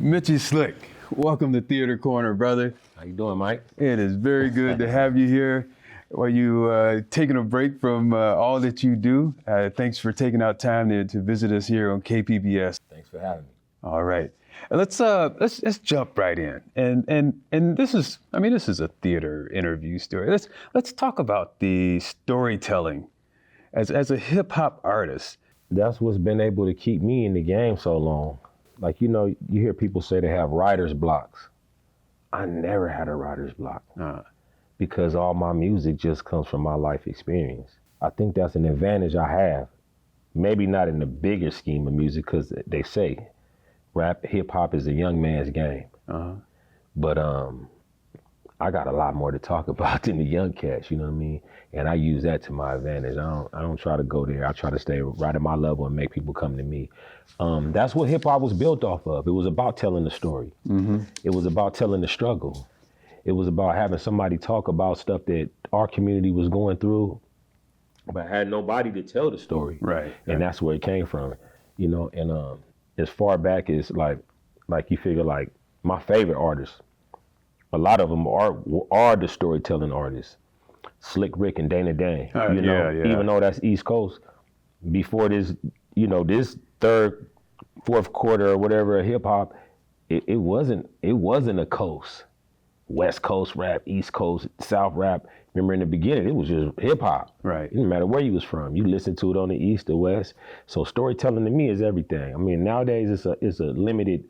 Mitchy Slick, welcome to Theater Corner, brother. How you doing, Mike? It is very good to have you here. While you taking a break from all that you do, thanks for taking out time to visit us here on KPBS. Thanks for having me. All right, let's jump right in. And this is a theater interview story. Let's talk about the storytelling as a hip hop artist. That's what's been able to keep me in the game so long. Like, you know, you hear people say they have writer's blocks. I never had a writer's block because all my music just comes from my life experience. I think that's an advantage I have. Maybe not in the bigger scheme of music, because they say rap, hip hop is a young man's game. But I got a lot more to talk about than the young cats, you know what I mean? And I use that to my advantage. I don't try to go there. I try to stay right at my level and make people come to me. That's what hip hop was built off of. It was about telling the story. It was about telling the struggle. It was about having somebody talk about stuff that our community was going through, but had nobody to tell the story. Right. And that's where it came from, you know? And as far back as like you figure like my favorite artists, a lot of them are the storytelling artists. Slick Rick and Dana Dane, you know, even though that's East Coast, before this, you know, this third, fourth quarter or whatever of hip hop, it wasn't a coast. West Coast rap, East Coast, South rap. Remember in the beginning, it was just hip hop. Right. It didn't matter where you was from. You listened to it on the East or West. So storytelling to me is everything. I mean, nowadays it's a limited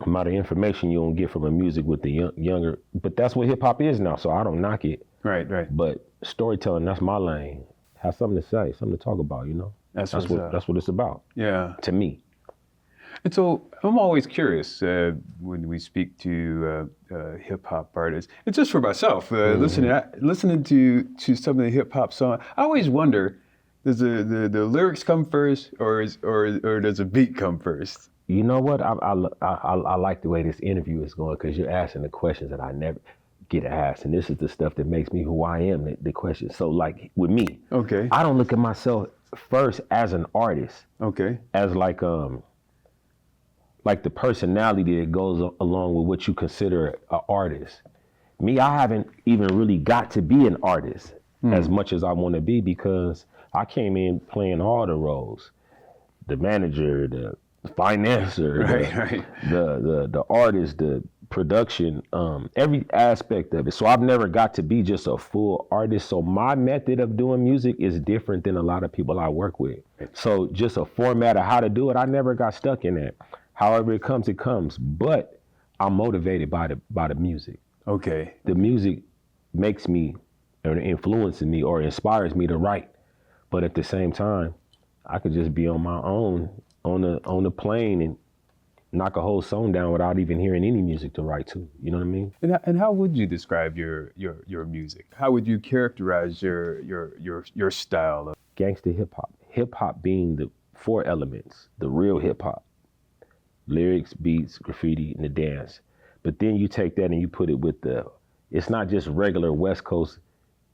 amount of information you don't get from a music with the younger, but that's what hip hop is now. So I don't knock it. Right. But storytelling, that's my lane. Have something to say, something to talk about, you know? That's what it's about. Yeah. To me. And so I'm always curious when we speak to hip hop artists. It's just for myself, listening to some of the hip hop songs. I always wonder, does the lyrics come first, or does the beat come first? You know what? I like the way this interview is going, because you're asking the questions that I never get asked, and this is the stuff that makes me who I am. The questions. So like with me, okay, I don't look at myself first as an artist. Okay. As like the personality that goes along with what you consider an artist. Me, I haven't even really got to be an artist as much as I want to be, because I came in playing all the roles. The manager, the financer, the artist, the production, every aspect of it. So I've never got to be just a full artist. So my method of doing music is different than a lot of people I work with. So just a format of how to do it, I never got stuck in that. However it comes, it comes. But I'm motivated by the music. Okay. The music makes me, or influences me, or inspires me to write. But at the same time, I could just be on my own on the plane and knock a whole song down without even hearing any music to write to. You know what I mean? And how would you describe your music? How would you characterize your style of gangster hip hop? Hip hop being the four elements, the real hip hop: lyrics, beats, graffiti, and the dance. But then you take that and you put it with it's not just regular West Coast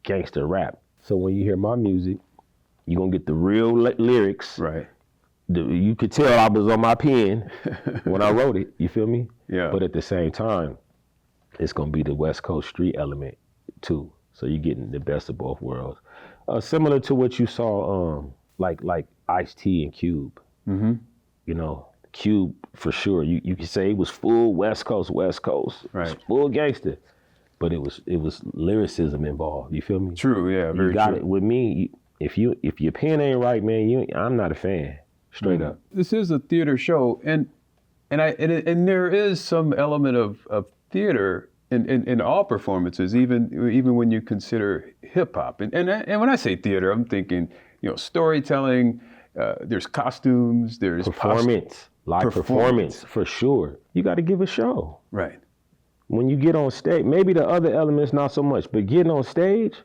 gangster rap. So when you hear my music, you're gonna get the real lyrics. Right. You could tell I was on my pen when I wrote it, you feel me? Yeah. But at the same time, it's gonna be the West Coast street element too. So you're getting the best of both worlds. Similar to what you saw, like Ice-T and Cube. Mm-hmm. You know, Cube for sure. You could say it was full West Coast. Right. It was full gangster, but it was lyricism involved. You feel me? True. Yeah. Very you got true. it with me. If your pen ain't right, man, I'm not a fan. Straight up. This is a theater show, and there is some element of theater in all performances, even when you consider hip hop. And when I say theater, I'm thinking, you know, storytelling. There's costumes. There's performance, live performance for sure. You got to give a show. Right. When you get on stage, maybe the other elements not so much, but getting on stage.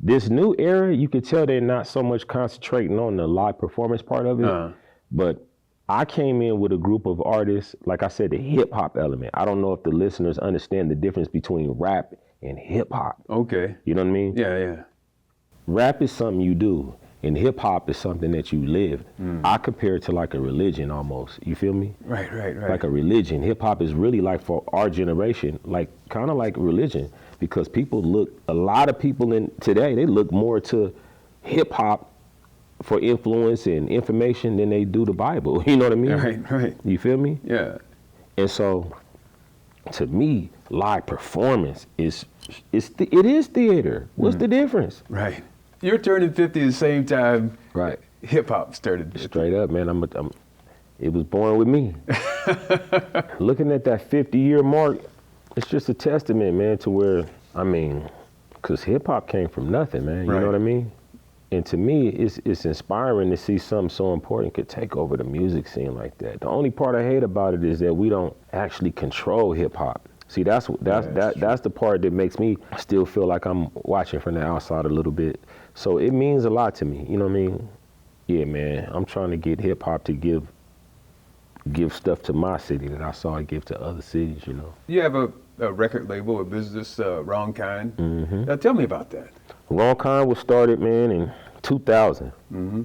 This new era, you could tell they're not so much concentrating on the live performance part of it. But I came in with a group of artists, like I said, the hip hop element. I don't know if the listeners understand the difference between rap and hip hop. Okay. You know what I mean? Yeah. Rap is something you do. And hip hop is something that you live. I compare it to like a religion almost. You feel me? Right. Like a religion. Hip hop is really like for our generation, like kind of like religion, because a lot of people in today, they look more to hip hop for influence and information than they do the Bible. You know what I mean? Right. You feel me? Yeah. And so, to me, live performance it is theater. What's the difference? Right. You're turning 50 at the same time. Right. Hip hop started. Straight up, man. It was born with me. Looking at that 50-year mark, it's just a testament, man, to where, because hip hop came from nothing, man. You know what I mean? And to me, it's inspiring to see something so important could take over the music scene like that. The only part I hate about it is that we don't actually control hip hop. See, that's the part that makes me still feel like I'm watching from the outside a little bit. So it means a lot to me. You know what I mean? Yeah, man. I'm trying to get hip hop to give stuff to my city that I saw it give to other cities. You know. You have a record label, a business, Wrong Kind. Mm-hmm. Now tell me about that. Wrong Kind was started, man, in 2000. Mm-hmm.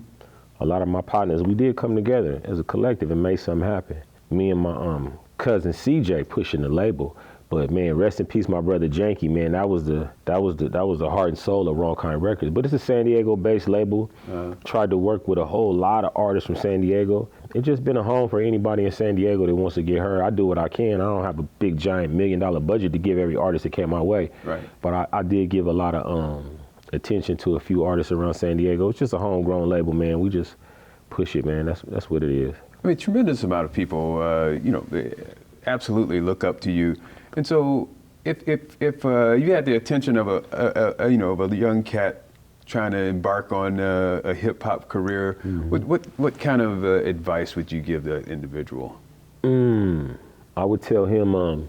A lot of my partners, we did come together as a collective and make something happen. Me and my cousin CJ pushing the label. But man, rest in peace, my brother Janky. Man, that was the heart and soul of Wrong Kind Records. But it's a San Diego-based label. Tried to work with a whole lot of artists from San Diego. It's just been a home for anybody in San Diego that wants to get heard. I do what I can. I don't have a big, giant $1 million budget to give every artist that came my way. Right. But I did give a lot of attention to a few artists around San Diego. It's just a homegrown label, man. We just push it, man. That's what it is. I mean, tremendous amount of people, they absolutely look up to you. And so, if you had the attention of a young cat trying to embark on a hip hop career, what kind of advice would you give that individual? I would tell him,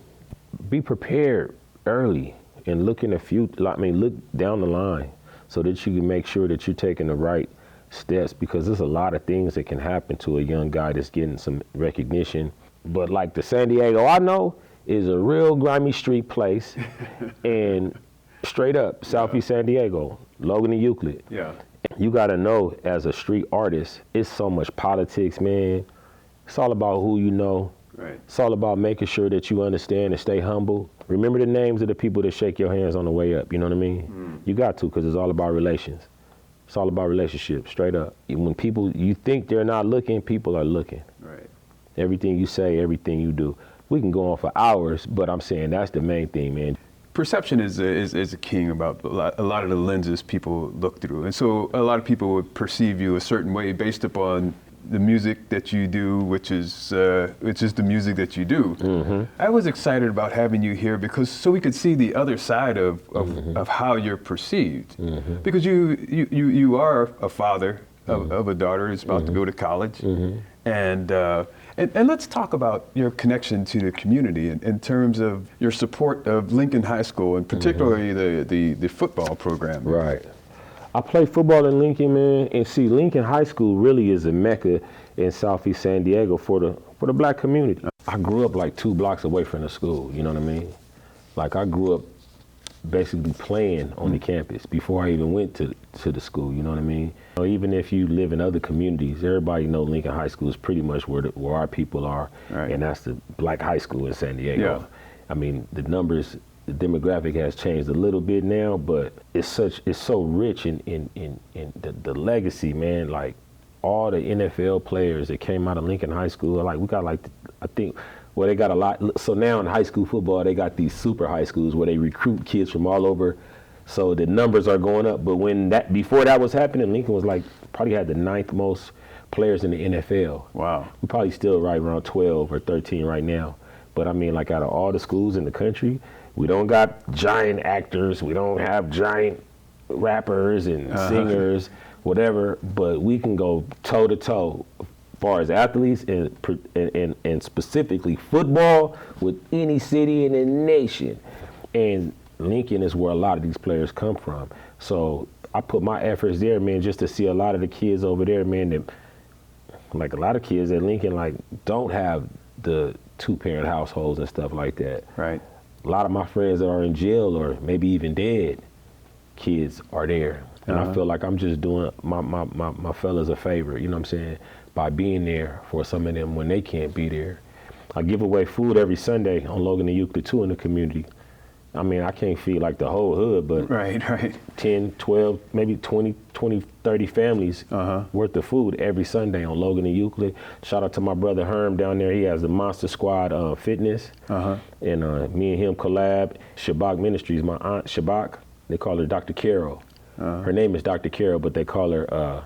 be prepared early and look look down the line so that you can make sure that you're taking the right steps, because there's a lot of things that can happen to a young guy that's getting some recognition. But like the San Diego I know is a real grimy street place, and straight up, Southeast San Diego, Logan and Euclid. Yeah. You gotta know, as a street artist, it's so much politics, man. It's all about who you know. Right. It's all about making sure that you understand and stay humble. Remember the names of the people that shake your hands on the way up, you know what I mean? You got to, because it's all about relations. It's all about relationships, straight up. When you think they're not looking, people are looking. Right. Everything you say, everything you do. We can go on for hours, but I'm saying that's the main thing, man. Perception is a king about a lot of the lenses people look through. And so a lot of people would perceive you a certain way based upon the music that you do, which is the music that you do. Mm-hmm. I was excited about having you here because so we could see the other side of how you're perceived. Mm-hmm. Because you are a father of a daughter who's about to go to college. Mm-hmm. And let's talk about your connection to the community in terms of your support of Lincoln High School, and particularly the football program. Right. I play football in Lincoln, man, and see, Lincoln High School really is a mecca in Southeast San Diego for the black community. I grew up like 2 blocks away from the school, you know what I mean? Like, I grew up basically playing on the campus before I even went to the school, you know what I mean? Even if you live in other communities, everybody know Lincoln High School is pretty much where our people are, right. And that's the black high school in San Diego. Yeah. I mean, the demographic has changed a little bit now, but it's so rich in the legacy, man. Like, all the NFL players that came out of Lincoln High School, like, we got they got a lot. So now in high school football, they got these super high schools where they recruit kids from all over. So the numbers are going up. But before that was happening, Lincoln was probably had the 9th most players in the NFL. Wow. We're probably still right around 12 or 13 right now. But I mean, like, out of all the schools in the country, we don't got giant actors. We don't have giant rappers and singers, whatever. But we can go toe to toe as far as athletes and specifically football with any city in the nation. And Lincoln is where a lot of these players come from. So I put my efforts there, man, just to see a lot of the kids over there, man, that, like, a lot of kids at Lincoln, like, don't have the 2-parent households and stuff like that. Right. A lot of my friends that are in jail or maybe even dead, kids are there. And I feel like I'm just doing my fellas a favor, you know what I'm saying, by being there for some of them when they can't be there. I give away food every Sunday on Logan and Euclid too in the community. I mean, I can't feed like the whole hood, but right. 10, 12, maybe 20, 30 families worth of food every Sunday on Logan and Euclid. Shout out to my brother Herm down there. He has the Monster Squad Fitness. And me and him collab. Shabak Ministries, my aunt Shabak, they call her Dr. Carol. Her name is Dr. Carol, but they call her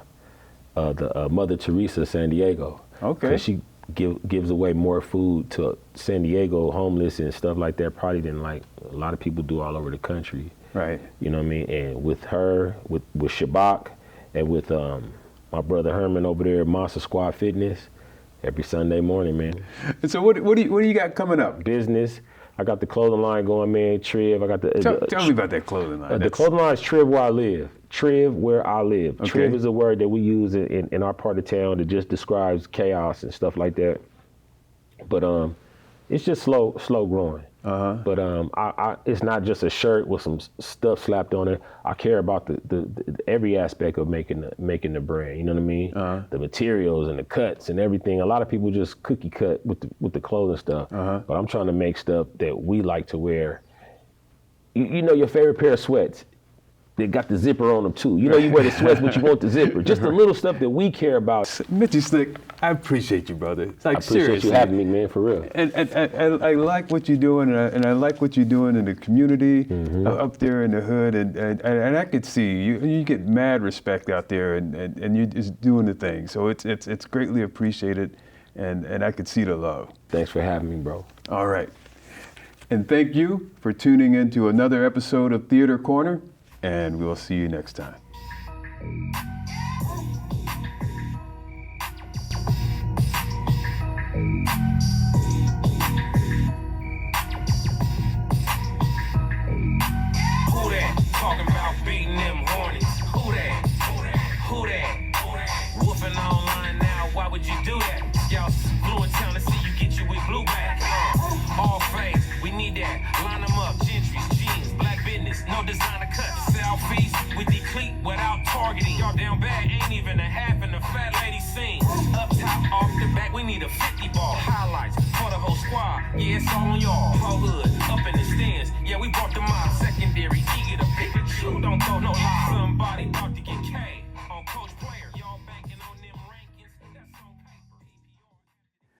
the Mother Teresa of San Diego. Okay. 'Cause she gives away more food to San Diego homeless and stuff like that probably than like a lot of people do all over the country. Right. You know what I mean? And with her, with Shabak, and with my brother Herman over there at Monster Squad Fitness, every Sunday morning, man. And so what do you got coming up? Business. I got the clothing line going, man. Triv. I got the tell me about that clothing line. The clothing line is Triv Where I Live. Triv Where I Live. Okay. Triv is a word that we use in our part of town that just describes chaos and stuff like that. But it's just slow growing. But it's not just a shirt with some stuff slapped on it. I care about the every aspect of making the brand. You know what I mean? The materials and the cuts and everything. A lot of people just cookie cut with the clothing stuff. But I'm trying to make stuff that we like to wear. You know your favorite pair of sweats. They got the zipper on them too. You know you wear the sweats, but you want the zipper. Just the little stuff that we care about. Mitchy Slick, I appreciate you, brother. Like, I appreciate seriously. you having me, man, for real. And I like what you're doing, and I like what you're doing in the community, up there in the hood, and I could see you get mad respect out there, and you're just doing the thing. So it's greatly appreciated, and I could see the love. Thanks for having me, bro. All right. And thank you for tuning in to another episode of Theater Corner, and we'll see you next time. Who that? Talking about beating them hornets. Who that? Who that? Woofing online now, why would you do that? Y'all blue in town to see you get you with blue back. All face, we need that. Line them up, gentries, jeans, black business, no designer cuts. Selfies with the cleat without targeting. Y'all down bad, ain't even a half in the fat lady scene. Up top, off the back, we need a 50 ball. Highlights for the whole squad. Yeah, it's all on y'all. Whole hood.